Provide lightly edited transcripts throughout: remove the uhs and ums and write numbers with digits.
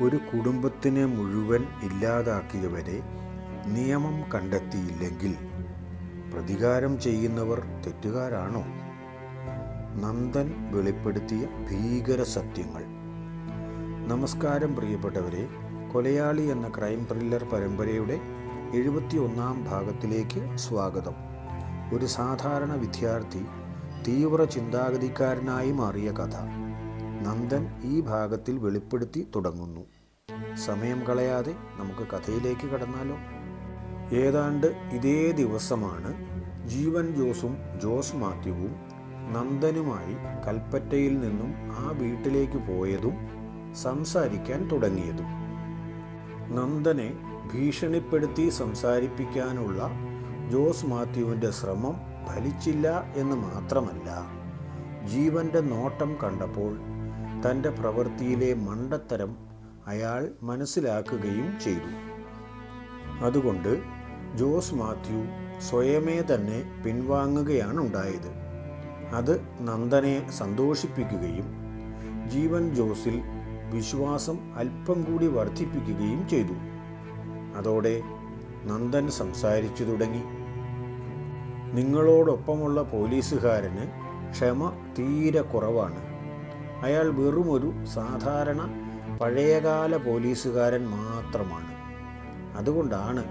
ഒരു കുടുംബത്തിനെ മുഴുവൻ ഇല്ലാതാക്കിയവരെ നിയമം കണ്ടെത്തിയില്ലെങ്കിൽ പ്രതികാരം ചെയ്യുന്നവർ തെറ്റുകാരാണോ? നന്ദൻ വെളിപ്പെടുത്തിയ ഭീകര സത്യങ്ങൾ. നമസ്കാരം പ്രിയപ്പെട്ടവരെ, കൊലയാളി എന്ന ക്രൈം ത്രില്ലർ പരമ്പരയുടെ 71-ാം ഭാഗത്തിലേക്ക് സ്വാഗതം. ഒരു സാധാരണ വിദ്യാർത്ഥി തീവ്ര ചിന്താഗതിക്കാരനായി മാറിയ കഥ നന്ദൻ ഈ ഭാഗത്തിൽ വെളിപ്പെടുത്തി തുടങ്ങുന്നു. സമയം കളയാതെ നമുക്ക് കഥയിലേക്ക് കടന്നാലോ? ഏതാണ്ട് ഇതേ ദിവസമാണ് ജീവൻ ജോസും ജോസ് മാത്യുവും നന്ദനുമായി കൽപ്പറ്റയിൽ നിന്നും ആ വീട്ടിലേക്ക് പോയതും സംസാരിക്കാൻ തുടങ്ങിയതും. നന്ദനെ ഭീഷണിപ്പെടുത്തി സംസാരിപ്പിക്കാനുള്ള ജോസ് മാത്യുവിൻ്റെ ശ്രമം ഫലിച്ചില്ല എന്ന് മാത്രമല്ല, ജീവൻ്റെ നോട്ടം കണ്ടപ്പോൾ തൻ്റെ പ്രവൃത്തിയിലെ മണ്ടത്തരം അയാൾ മനസ്സിലാക്കുകയും ചെയ്തു. അതുകൊണ്ട് ജോസ് മാത്യു സ്വയമേ തന്നെ പിൻവാങ്ങുകയാണുണ്ടായത്. അത് നന്ദനെ സന്തോഷിപ്പിക്കുകയും ജീവൻ ജോസിൽ വിശ്വാസം അല്പം കൂടി വർദ്ധിപ്പിക്കുകയും ചെയ്തു. അതോടെ നന്ദൻ സംസാരിച്ചു തുടങ്ങി. നിങ്ങളോടൊപ്പമുള്ള പോലീസുകാരന് ക്ഷമ തീരെ കുറവാണ്. അയാൾ വെറുമൊരു സാധാരണ പഴയകാല പോലീസുകാരൻ മാത്രമാണ്. അതുകൊണ്ടാണ്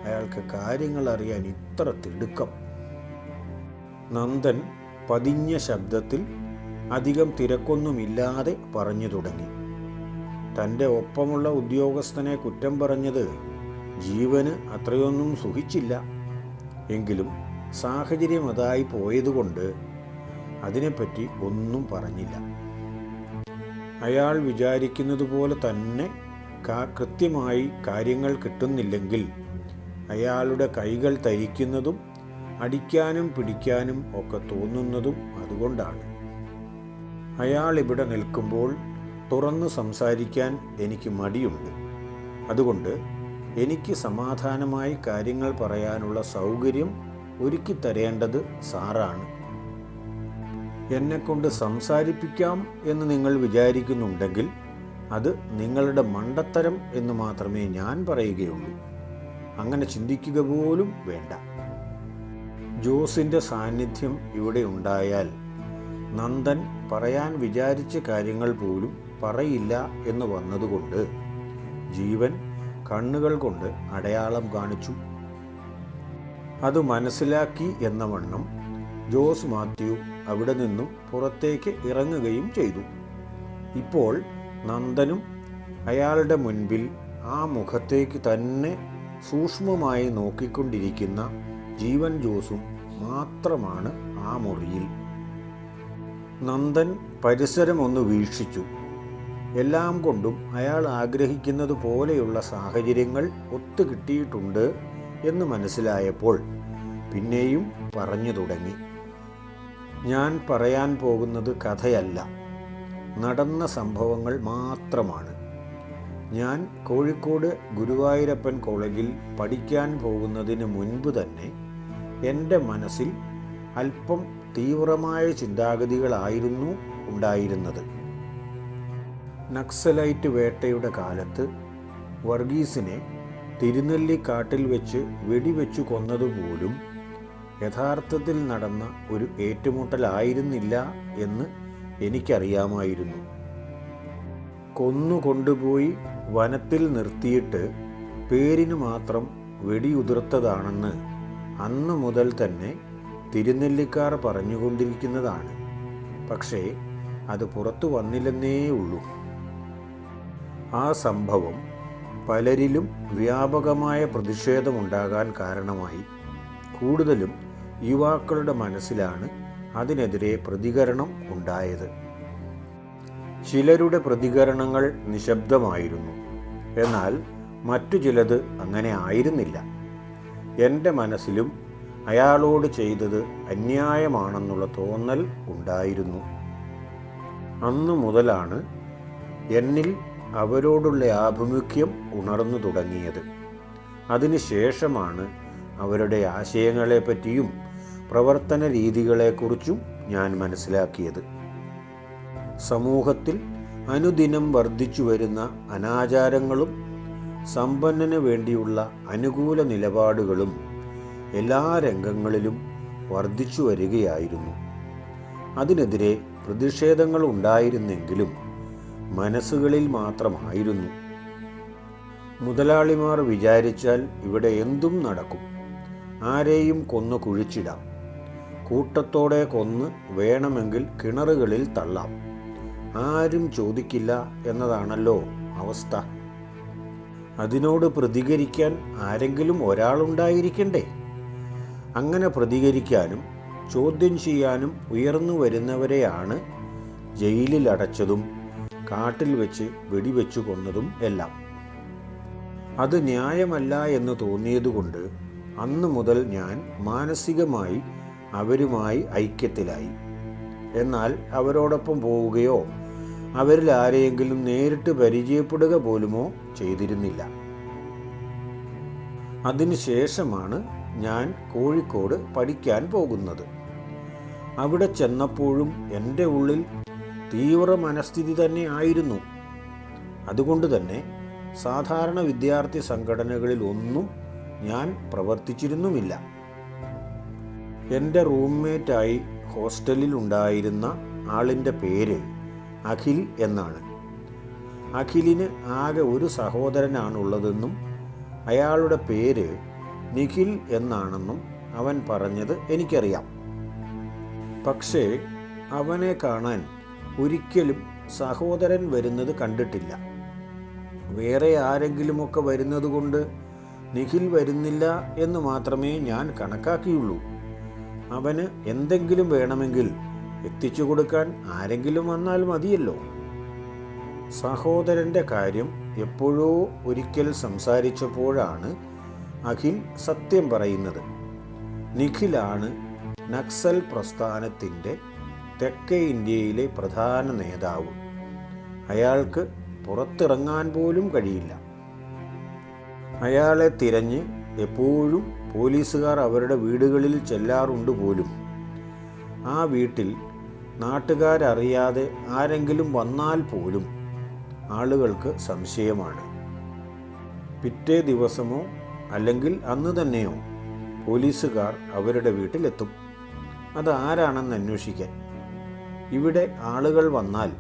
അയാൾക്ക് കാര്യങ്ങൾ അറിയാൻ ഇത്ര തിടുക്കം. നന്ദൻ പതിഞ്ഞ ശബ്ദത്തിൽ അധികം തിരക്കൊന്നുമില്ലാതെ പറഞ്ഞു തുടങ്ങി. തൻ്റെ ഒപ്പമുള്ള ഉദ്യോഗസ്ഥനെ കുറ്റം പറഞ്ഞത് ജീവന് അത്രയൊന്നും സുഖിച്ചില്ല. എങ്കിലും സാഹചര്യം അതായി പോയതുകൊണ്ട് അതിനെപ്പറ്റി ഒന്നും പറഞ്ഞില്ല. അയാൾ വിചാരിക്കുന്നത് പോലെ തന്നെ കൃത്യമായി കാര്യങ്ങൾ കിട്ടുന്നില്ലെങ്കിൽ അയാളുടെ കൈകൾ തരിക്കുന്നതും അടിക്കാനും പിടിക്കാനും ഒക്കെ തോന്നുന്നതും അതുകൊണ്ടാണ്. അയാൾ ഇവിടെ നിൽക്കുമ്പോൾ തുറന്നു സംസാരിക്കാൻ എനിക്ക് മടിയുണ്ട്. അതുകൊണ്ട് എനിക്ക് സമാധാനമായി കാര്യങ്ങൾ പറയാനുള്ള സൗകര്യം ഒരുക്കി തരേണ്ടത് സാറാണ്. എന്നെക്കൊണ്ട് സംസാരിപ്പിക്കാം എന്ന് നിങ്ങൾ വിചാരിക്കുന്നുണ്ടെങ്കിൽ അത് നിങ്ങളുടെ മണ്ടത്തരം എന്ന് മാത്രമേ ഞാൻ പറയുകയുള്ളൂ. അങ്ങനെ ചിന്തിക്കുക പോലും വേണ്ട. ജോസിൻ്റെ സാന്നിധ്യം ഇവിടെ ഉണ്ടായാൽ നന്ദൻ പറയാൻ വിചാരിച്ച കാര്യങ്ങൾ പോലും പറയില്ല എന്ന് വന്നതുകൊണ്ട് ജീവൻ കണ്ണുകൾ കൊണ്ട് അടയാളം കാണിച്ചു. അത് മനസ്സിലാക്കി എന്ന വണ്ണം ജോസ് മാത്യു അവിടെ നിന്നും പുറത്തേക്ക് ഇറങ്ങുകയും ചെയ്തു. ഇപ്പോൾ നന്ദനും അയാളുടെ മുൻപിൽ ആ മുഖത്തേക്ക് തന്നെ സൂക്ഷ്മമായി നോക്കിക്കൊണ്ടിരിക്കുന്ന ജീവൻ ജോസും മാത്രമാണ് ആ മുറിയിൽ. നന്ദൻ പരിസരമൊന്ന് വീക്ഷിച്ചു. എല്ലാം കൊണ്ടും അയാൾ ആഗ്രഹിക്കുന്നത് പോലെയുള്ള സാഹചര്യങ്ങൾ ഒത്തുകിട്ടിയിട്ടുണ്ട് എന്ന് മനസ്സിലായപ്പോൾ പിന്നെയും പറഞ്ഞു തുടങ്ങി. ഞാൻ പറയാൻ പോകുന്നത് കഥയല്ല, നടന്ന സംഭവങ്ങൾ മാത്രമാണ്. ഞാൻ കോഴിക്കോട് ഗുരുവായൂരപ്പൻ കോളേജിൽ പഠിക്കാൻ പോകുന്നതിന് മുൻപ് തന്നെ എൻ്റെ മനസ്സിൽ അല്പം തീവ്രമായ ചിന്താഗതികളായിരുന്നു ഉണ്ടായിരുന്നത്. നക്സലൈറ്റ് വേട്ടയുടെ കാലത്ത് വർഗീസിനെ തിരുനെല്ലിക്കാട്ടിൽ വെച്ച് വെടിവെച്ചു കൊന്നതുപോലും യഥാർത്ഥത്തിൽ നടന്ന ഒരു ഏറ്റുമുട്ടലായിരുന്നില്ല എന്ന് എനിക്കറിയാമായിരുന്നു. കൊന്നുകൊണ്ടുപോയി വനത്തിൽ നിർത്തിയിട്ട് പേരിന് മാത്രം വെടിയുതിർത്തതാണെന്ന് അന്ന് മുതൽ തന്നെ തിരുനെല്ലിക്കാർ പറഞ്ഞുകൊണ്ടിരിക്കുന്നതാണ്. പക്ഷേ അത് പുറത്തു വന്നില്ലെന്നേ ഉള്ളൂ. ആ സംഭവം പലരിലും വ്യാപകമായ പ്രതിഷേധമുണ്ടാകാൻ കാരണമായി. കൂടുതലും യുവാക്കളുടെ മനസ്സിലാണ് അതിനെതിരെ പ്രതികരണം ഉണ്ടായത്. ചിലരുടെ പ്രതികരണങ്ങൾ നിശബ്ദമായിരുന്നു. എന്നാൽ മറ്റു ചിലത് അങ്ങനെ ആയിരുന്നില്ല. എൻ്റെ മനസ്സിലും അയാളോട് ചെയ്തത് അന്യായമാണെന്നുള്ള തോന്നൽ ഉണ്ടായിരുന്നു. അന്നു മുതലാണ് എന്നിൽ അവരോടുള്ള ആഭിമുഖ്യം ഉണർന്നു തുടങ്ങിയത്. അതിനുശേഷമാണ് അവരുടെ ആശയങ്ങളെപ്പറ്റിയും പ്രവർത്തന രീതികളെക്കുറിച്ചും ഞാൻ മനസ്സിലാക്കിയത്. സമൂഹത്തിൽ അനുദിനം വർദ്ധിച്ചു വരുന്ന അനാചാരങ്ങളും സമ്പന്നന് വേണ്ടിയുള്ള അനുകൂല നിലപാടുകളും എല്ലാ രംഗങ്ങളിലും വർദ്ധിച്ചു വരികയായിരുന്നു. അതിനെതിരെ പ്രതിഷേധങ്ങൾ ഉണ്ടായിരുന്നെങ്കിലും മനസ്സുകളിൽ മാത്രമായിരുന്നു. മുതലാളിമാർ വിചാരിച്ചാൽ ഇവിടെ എന്തും നടക്കും. ആരെയും കൊന്നു കുഴിച്ചിടാം. കൂട്ടത്തോടെ കൊന്ന് വേണമെങ്കിൽ കിണറുകളിൽ തള്ളാം. ആരും ചോദിക്കില്ല എന്നതാണല്ലോ അവസ്ഥ. അതിനോട് പ്രതികരിക്കാൻ ആരെങ്കിലും ഒരാളുണ്ടായിരിക്കണ്ടേ? അങ്ങനെ പ്രതികരിക്കാനും ചോദ്യം ചെയ്യാനും ഉയർന്നു വരുന്നവരെയാണ് ജയിലിൽ അടച്ചതും കാട്ടിൽ വെച്ച് വെടിവെച്ചു കൊന്നതും എല്ലാം. അത് ന്യായമല്ല എന്ന് തോന്നിയതുകൊണ്ട് അന്നു മുതൽ ഞാൻ മാനസികമായി അവരുമായി ഐക്യത്തിലായി. എന്നാൽ അവരോടൊപ്പം പോവുകയോ അവരിൽ ആരെയെങ്കിലും നേരിട്ട് പരിചയപ്പെടുക പോലുമോ ചെയ്തിരുന്നില്ല. അതിനുശേഷമാണ് ഞാൻ കോഴിക്കോട് പഠിക്കാൻ പോകുന്നത്. അവിടെ ചെന്നപ്പോഴും എൻ്റെ ഉള്ളിൽ തീവ്ര മനസ്ഥിതി തന്നെ ആയിരുന്നു. അതുകൊണ്ട് തന്നെ സാധാരണ വിദ്യാർത്ഥി സംഘടനകളിൽ ഒന്നും ഞാൻ പ്രവർത്തിച്ചിരുന്നുമില്ല. എൻ്റെ റൂംമേറ്റായി ഹോസ്റ്റലിൽ ഉണ്ടായിരുന്ന ആളിൻ്റെ പേര് അഖിൽ എന്നാണ്. അഖിലിന് ആകെ ഒരു സഹോദരനാണുള്ളതെന്നും അയാളുടെ പേര് നിഖിൽ എന്നാണെന്നും അവൻ പറഞ്ഞത് എനിക്കറിയാം. പക്ഷേ അവനെ കാണാൻ ഒരിക്കലും സഹോദരൻ വരുന്നത് കണ്ടിട്ടില്ല. വേറെ ആരെങ്കിലുമൊക്കെ വരുന്നത് കൊണ്ട് നിഖിൽ വരുന്നില്ല എന്ന് മാത്രമേ ഞാൻ കണക്കാക്കിയുള്ളൂ. അവന് എന്തെങ്കിലും വേണമെങ്കിൽ എത്തിച്ചു കൊടുക്കാൻ ആരെങ്കിലും വന്നാൽ മതിയല്ലോ. സഹോദരൻ്റെ കാര്യം എപ്പോഴോ ഒരിക്കൽ സംസാരിച്ചപ്പോഴാണ് അഖിൽ സത്യം പറയുന്നത്. നിഖിലാണ് നക്സൽ പ്രസ്ഥാനത്തിൻ്റെ തെക്കേ ഇന്ത്യയിലെ പ്രധാന നേതാവ്. അയാൾക്ക് പുറത്തിറങ്ങാൻ പോലും കഴിയില്ല. അയാളെ തിരഞ്ഞ് എപ്പോഴും പോലീസുകാർ അവരുടെ വീടുകളിൽ ചെല്ലാറുണ്ട് പോലും. ആ വീട്ടിൽ നാട്ടുകാരറിയാതെ ആരെങ്കിലും വന്നാൽ പോലും ആളുകൾക്ക് സംശയമാണ്. പിറ്റേ ദിവസമോ അല്ലെങ്കിൽ അന്ന് തന്നെയോ പോലീസുകാർ അവരുടെ വീട്ടിലെത്തും, അത് ആരാണെന്ന് അന്വേഷിക്കാൻ. ഇവിടെ ആളുകൾ വന്നാൽ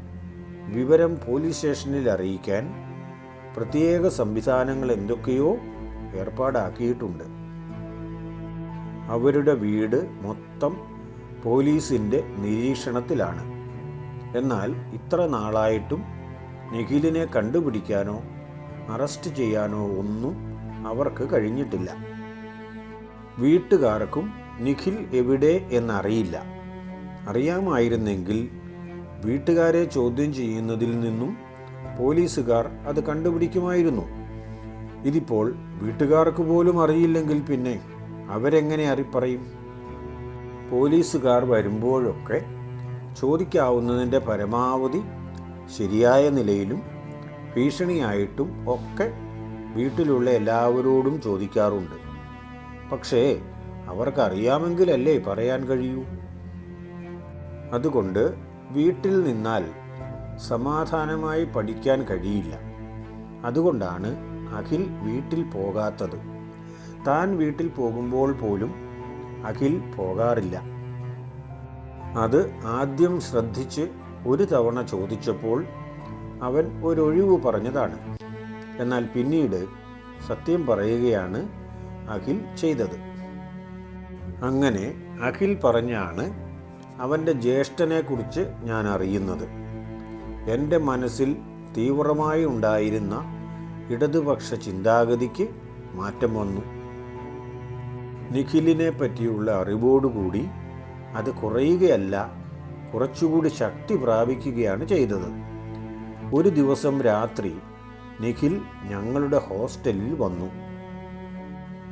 വിവരം പോലീസ് സ്റ്റേഷനിൽ അറിയിക്കാൻ പ്രത്യേക സംവിധാനങ്ങൾ എന്തൊക്കെയോ ഏർപ്പാടാക്കിയിട്ടുണ്ട്. അവരുടെ വീട് മൊത്തം പോലീസിൻ്റെ നിരീക്ഷണത്തിലാണ്. എന്നാൽ ഇത്ര നാളായിട്ടും നിഖിലിനെ കണ്ടുപിടിക്കാനോ അറസ്റ്റ് ചെയ്യാനോ ഒന്നും അവർക്ക് കഴിഞ്ഞിട്ടില്ല. വീട്ടുകാർക്കും നിഖിൽ എവിടെ എന്നറിയില്ല. അറിയാമായിരുന്നെങ്കിൽ വീട്ടുകാരെ ചോദ്യം ചെയ്യുന്നതിൽ നിന്നും പോലീസുകാർ അത് കണ്ടുപിടിക്കുമായിരുന്നു. ഇതിപ്പോൾ വീട്ടുകാർക്ക് പോലും അറിയില്ലെങ്കിൽ പിന്നെ അവരെങ്ങനെ അറിപ്പറയും? പോലീസുകാർ വരുമ്പോഴൊക്കെ ചോദിക്കാവുന്നതിൻ്റെ പരമാവധി ശരിയായ നിലയിലും ഭീഷണിയായിട്ടും ഒക്കെ വീട്ടിലുള്ള എല്ലാവരോടും ചോദിക്കാറുണ്ട്. പക്ഷേ അവർക്കറിയാമെങ്കിലല്ലേ പറയാൻ കഴിയൂ. അതുകൊണ്ട് വീട്ടിൽ നിന്നാൽ സമാധാനമായി പഠിക്കാൻ കഴിയില്ല. അതുകൊണ്ടാണ് അഖിൽ വീട്ടിൽ പോകാത്തത്. താൻ വീട്ടിൽ പോകുമ്പോൾ പോലും അഖിൽ പോകാറില്ല. അത് ആദ്യം ശ്രദ്ധിച്ച് ഒരു തവണ ചോദിച്ചപ്പോൾ അവൻ ഒരൊഴിവ് പറഞ്ഞതാണ്. എന്നാൽ പിന്നീട് സത്യം പറയുകയാണ് അഖിൽ ചെയ്തത്. അങ്ങനെ അഖിൽ പറഞ്ഞാണ് അവൻ്റെ ജ്യേഷ്ഠനെക്കുറിച്ച് ഞാൻ അറിയുന്നത്. എൻ്റെ മനസ്സിൽ തീവ്രമായി ഉണ്ടായിരുന്ന ഇടതുപക്ഷ ചിന്താഗതിക്ക് മാറ്റം വന്നു. നിഖിലിനെ പറ്റിയുള്ള അറിവോടുകൂടി അത് കുറയുകയല്ല, കുറച്ചുകൂടി ശക്തി പ്രാപിക്കുകയാണ് ചെയ്തത്. ഒരു ദിവസം രാത്രി നിഖിൽ ഞങ്ങളുടെ ഹോസ്റ്റലിൽ വന്നു.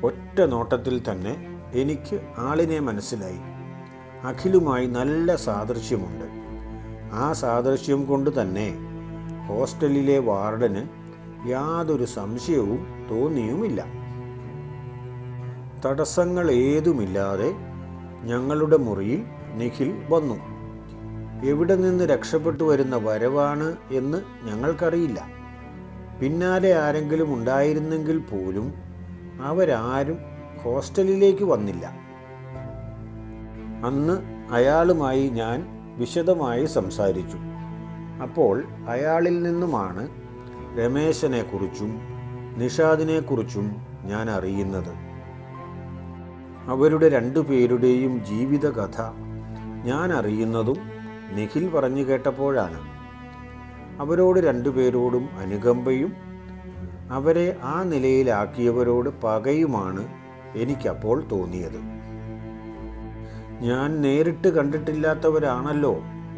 ഒറ്റ നോട്ടത്തിൽ തന്നെ എനിക്ക് ആളിനെ മനസ്സിലായി. അഖിലുമായി നല്ല സാദൃശ്യമുണ്ട്. ആ സാദൃശ്യം കൊണ്ട് തന്നെ ഹോസ്റ്റലിലെ വാർഡന് യാതൊരു സംശയവും തോന്നിയുമില്ല. തടസ്സങ്ങൾ ഏതുമില്ലാതെ ഞങ്ങളുടെ മുറിയിൽ നിഖിൽ വന്നു. എവിടെ നിന്ന് രക്ഷപ്പെട്ടു വരുന്ന വരവാണ് എന്ന് ഞങ്ങൾക്കറിയില്ല. പിന്നാലെ ആരെങ്കിലും ഉണ്ടായിരുന്നെങ്കിൽ പോലും അവരാരും ഹോസ്റ്റലിലേക്ക് വന്നില്ല. അന്ന് അയാളുമായി ഞാൻ വിശദമായി സംസാരിച്ചു. അപ്പോൾ അയാളിൽ നിന്നുമാണ് രമേശനെക്കുറിച്ചും നിഷാദിനെക്കുറിച്ചും ഞാൻ അറിയുന്നത്. അവരുടെ രണ്ടുപേരുടെയും ജീവിതകഥ ഞാൻ അറിയുന്നതും നിഖിൽ പറഞ്ഞു കേട്ടപ്പോഴാണ്. അവരോട് രണ്ടുപേരോടും അനുകമ്പയും അവരെ ആ നിലയിലാക്കിയവരോട് പകയുമാണ് എനിക്കപ്പോൾ തോന്നിയത്. ഞാൻ നേരിട്ട് കണ്ടിട്ടില്ലാത്തവരാണല്ലോ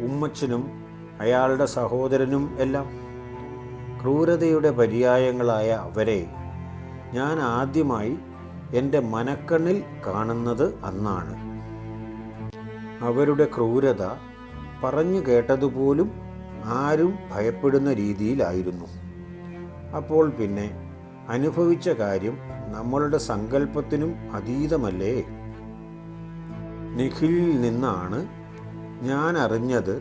ഉമ്മച്ചനും അയാളുടെ സഹോദരനും എല്ലാം. ക്രൂരതയുടെ പര്യായങ്ങളായ അവരെ ഞാൻ ആദ്യമായി എൻ്റെ മനക്കണ്ണിൽ കാണുന്നത് അന്നാണ്. അവരുടെ ക്രൂരത പറഞ്ഞു കേട്ടതുപോലും ആരും ഭയപ്പെടുന്ന രീതിയിലായിരുന്നു. അപ്പോൾ പിന്നെ അനുഭവിച്ച കാര്യം നമ്മളുടെ സങ്കല്പത്തിനും അതീതമല്ലേ. നിഖിലിൽ നിന്നാണ് ഞാൻ അറിഞ്ഞത്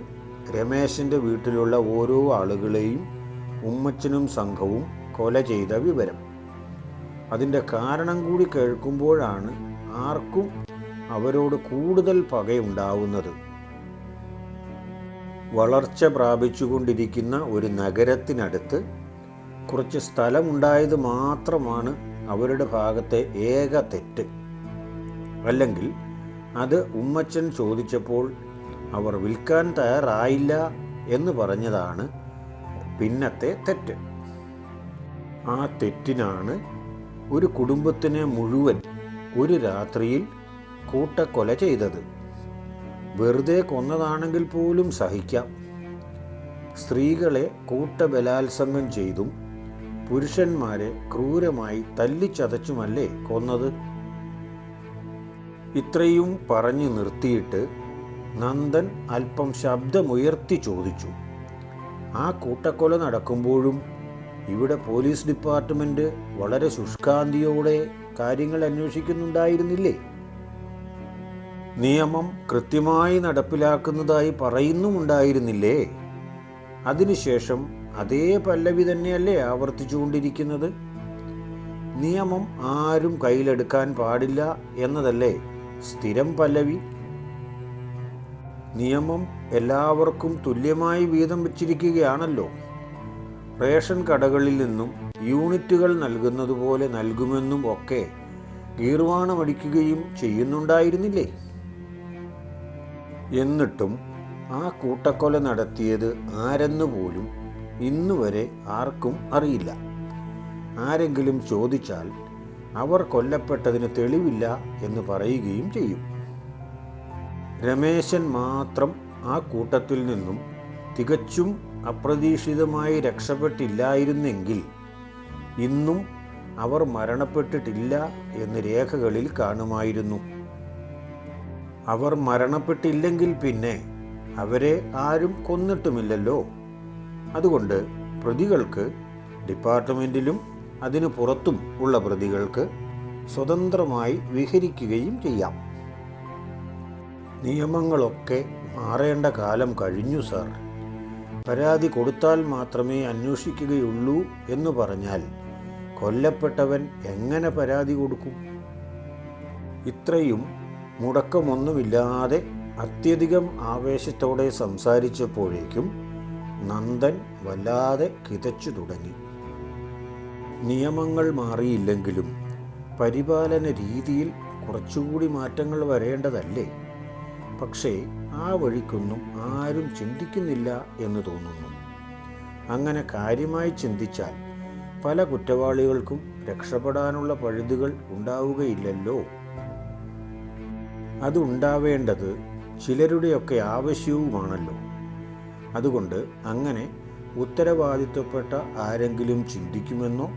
രമേശൻ്റെ വീട്ടിലുള്ള ഓരോ ആളുകളെയും ഉമ്മച്ചനും സംഘവും കൊല ചെയ്ത വിവരം. അതിൻ്റെ കാരണം കൂടി കേൾക്കുമ്പോഴാണ് ആർക്കും അവരോട് കൂടുതൽ പകയുണ്ടാവുന്നത്. വളർച്ച പ്രാപിച്ചുകൊണ്ടിരിക്കുന്ന ഒരു നഗരത്തിനടുത്ത് കുറച്ച് സ്ഥലമുണ്ടായത് മാത്രമാണ് അവരുടെ ഭാഗത്തെ ഏക തെറ്റ്. അല്ലെങ്കിൽ അത് ഉമ്മച്ചൻ ചോദിച്ചപ്പോൾ അവർ വിൽക്കാൻ തയ്യാറായില്ല എന്ന് പറഞ്ഞതാണ് പിന്നത്തെ തെറ്റ്. ആ തെറ്റിനാണ് ഒരു കുടുംബത്തിനെ മുഴുവൻ ഒരു രാത്രിയിൽ കൂട്ടക്കൊല ചെയ്തത്. വെറുതെ കൊന്നതാണെങ്കിൽ പോലും സഹിക്കാം. സ്ത്രീകളെ കൂട്ടബലാത്സംഗം ചെയ്തും പുരുഷന്മാരെ ക്രൂരമായി തല്ലിച്ചതച്ചുമല്ലേ കൊന്നത്. ഇത്രയും പറഞ്ഞു നിർത്തിയിട്ട് നന്ദൻ അല്പം ശബ്ദമുയർത്തി ചോദിച്ചു, ആ കൂട്ടക്കൊല നടക്കുമ്പോഴും ഇവിടെ പോലീസ് ഡിപ്പാർട്ട്മെൻറ്റ് വളരെ ശുഷ്കാന്തിയോടെ കാര്യങ്ങൾ അന്വേഷിക്കുന്നുണ്ടായിരുന്നില്ലേ? നിയമം കൃത്യമായി നടപ്പിലാക്കുന്നതായി പറയുന്നുമുണ്ടായിരുന്നില്ലേ? അതിനുശേഷം അതേ പല്ലവി തന്നെയല്ലേ ആവർത്തിച്ചുകൊണ്ടിരിക്കുന്നത്? നിയമം ആരും കയ്യിലെടുക്കാൻ പാടില്ല എന്നതല്ലേ സ്ഥിരം പല്ലവി? നിയമം എല്ലാവർക്കും തുല്യമായി വീതം വച്ചിരിക്കുകയാണല്ലോ. റേഷൻ കടകളിൽ നിന്നും യൂണിറ്റുകൾ നൽകുന്നത് പോലെ നൽകുമെന്നും ഒക്കെ ഗീർവാണമടിക്കുകയും ചെയ്യുന്നുണ്ടായിരുന്നില്ലേ? എന്നിട്ടും ആ കൂട്ടക്കൊല നടത്തിയത് ആരെന്നുപോലും ഇന്നുവരെ ആർക്കും അറിയില്ല. ആരെങ്കിലും ചോദിച്ചാൽ അവർ കൊല്ലപ്പെട്ടതിന് തെളിവില്ല എന്ന് പറയുകയും ചെയ്യും. രമേശൻ മാത്രം ആ കൂട്ടത്തിൽ നിന്നും തികച്ചും അപ്രതീക്ഷിതമായി രക്ഷപ്പെട്ടില്ലായിരുന്നെങ്കിൽ ഇന്നും അവർ മരണപ്പെട്ടിട്ടില്ല എന്ന് രേഖകളിൽ കാണുമായിരുന്നു. അവർ മരണപ്പെട്ടില്ലെങ്കിൽ പിന്നെ അവരെ ആരും കൊന്നിട്ടുമില്ലല്ലോ. അതുകൊണ്ട് പ്രതികൾക്ക്, ഡിപ്പാർട്ട്മെൻറ്റിലും അതിനു പുറത്തും ഉള്ള പ്രതികൾക്ക് സ്വതന്ത്രമായി വിഹരിക്കുകയും ചെയ്യാം. നിയമങ്ങളൊക്കെ മാറേണ്ട കാലം കഴിഞ്ഞു സാർ. പരാതി കൊടുത്താൽ മാത്രമേ അന്വേഷിക്കുകയുള്ളൂ എന്ന് പറഞ്ഞാൽ കൊല്ലപ്പെട്ടവൻ എങ്ങനെ പരാതി കൊടുക്കും? ഇത്രയും മുടക്കമൊന്നുമില്ലാതെ അത്യധികം ആവേശത്തോടെ സംസാരിച്ചപ്പോഴേക്കും നന്ദൻ വല്ലാതെ കിതച്ചു തുടങ്ങി. നിയമങ്ങൾ മാറിയില്ലെങ്കിലും പരിപാലന രീതിയിൽ കുറച്ചുകൂടി മാറ്റങ്ങൾ വരേണ്ടതല്ലേ? പക്ഷേ ആ വഴിക്കൊന്നും ആരും ചിന്തിക്കുന്നില്ല എന്ന് തോന്നുന്നു. അങ്ങനെ കാര്യമായി ചിന്തിച്ചാൽ പല കുറ്റവാളികൾക്കും രക്ഷപ്പെടാനുള്ള പഴുതുകൾ ഉണ്ടാവുകയില്ലല്ലോ. അതുണ്ടാവേണ്ടത് ചിലരുടെയൊക്കെ ആവശ്യവുമാണല്ലോ. അതുകൊണ്ട് അങ്ങനെ ഉത്തരവാദിത്വപ്പെട്ട ആരെങ്കിലും ചിന്തിക്കുമെന്നോ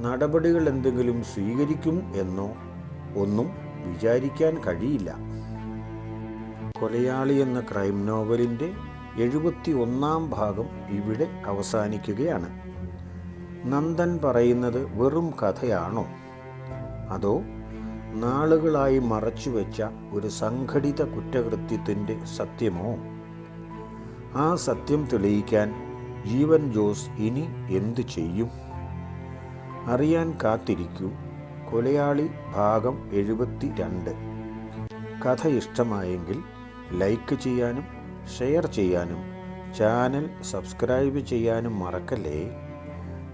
നടപടികൾ എന്തെങ്കിലും സ്വീകരിക്കും എന്നോ ഒന്നും വിചാരിക്കാൻ കഴിയില്ല. കൊലയാളി എന്ന ക്രൈം നോവലിൻ്റെ 71-ാം ഭാഗം ഇവിടെ അവസാനിക്കുകയാണ്. നന്ദൻ പറയുന്നത് വെറും കഥയാണോ, അതോ നാളുകളായി മറച്ചുവെച്ച ഒരു സംഘടിത കുറ്റകൃത്യത്തിൻ്റെ സത്യമോ? ആ സത്യം തെളിയിക്കാൻ ജീവൻ ജോസ് ഇനി എന്തു ചെയ്യും? അറിയാൻ കാത്തിരിക്കൂ. കൊലയാളി ഭാഗം 72. കഥ ഇഷ്ടമായെങ്കിൽ ലൈക്ക് ചെയ്യാനും ഷെയർ ചെയ്യാനും ചാനൽ സബ്സ്ക്രൈബ് ചെയ്യാനും മറക്കല്ലേ.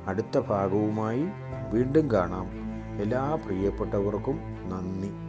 അടുത്ത ഭാഗവുമായി വീണ്ടും കാണാം. എല്ലാ പ്രിയപ്പെട്ടവർക്കും നന്ദി.